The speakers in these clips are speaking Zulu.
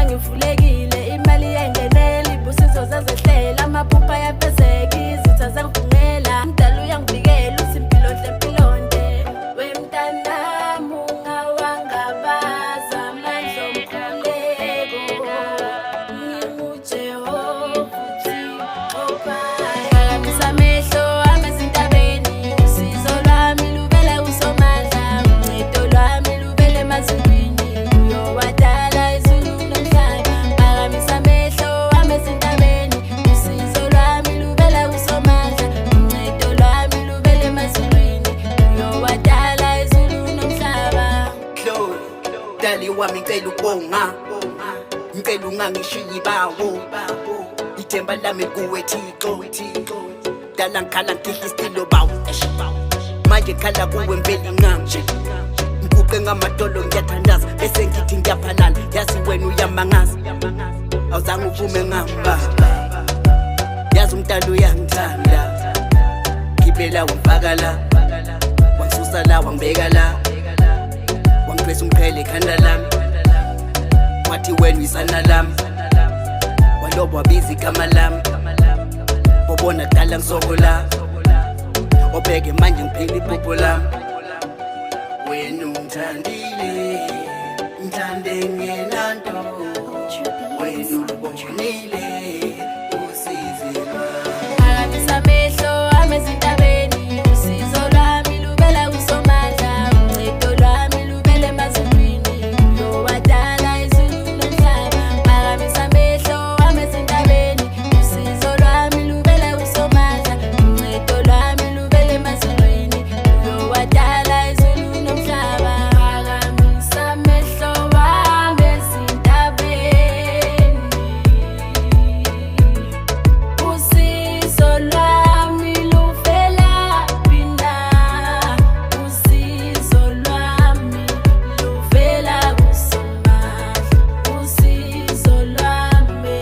Ngivulekile imali yengenela ibusizo zazehlela amaphupha yapezeka izitha zangivungela umdala uyangivikela uthi impilo nhle impilo nde wemntanami ungawangabaza amandla omkhuleko nginguJehova uThixo phakamisa amehlo ami ezintabeni usizo lwami luvela kuSomandla uncedo lwami luvela emazulwini Dali wami ngicela ukubonga, ngicela ungangishiyi bawo, ithemba lami kuwe Thixo, dala ngikhala ngihla isithilo bawo, manje khala kuwe mpela ngamje, ngiguqe ngamadolo ngiyathandaza, bese ngithi ngiyaphalala, yazi wena uyamangaza, awuzange uvume ngamba, yazi umntalo uyangithanda, ngibela wamfaka la, wangisusa la wangibeka la, wangiphethe umphele ekhanda lami, wathi wena uyisana lami, walobo wabiza igama lami, bobona kudala ngisokola, obheke manje ngiphila iphupho lami. Wena ungithandile, ngithande ngenanto, wena ubonile usizi lwami. Phakamisa amehlo ami ezintabeni usizo lwami luvela kuSomandla uncedo lwami luvela emazulwini uyowadala izulu nomhlaba. Phakamisa amehlo ami ezintabeni usizo lwami luvela kuSomandla uncedo lwami luvela emazulwini uyowadala izulu nomhlaba. Phakamisa amehlo wami ezintabeni usizo lwami luvela pina, usizo lwami luvela kuSomandla, usizo lwami.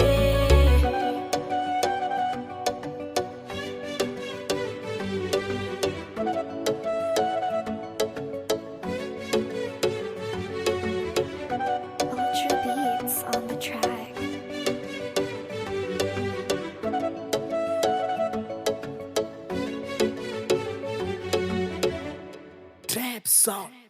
Ultra Beats on the track. Trap song.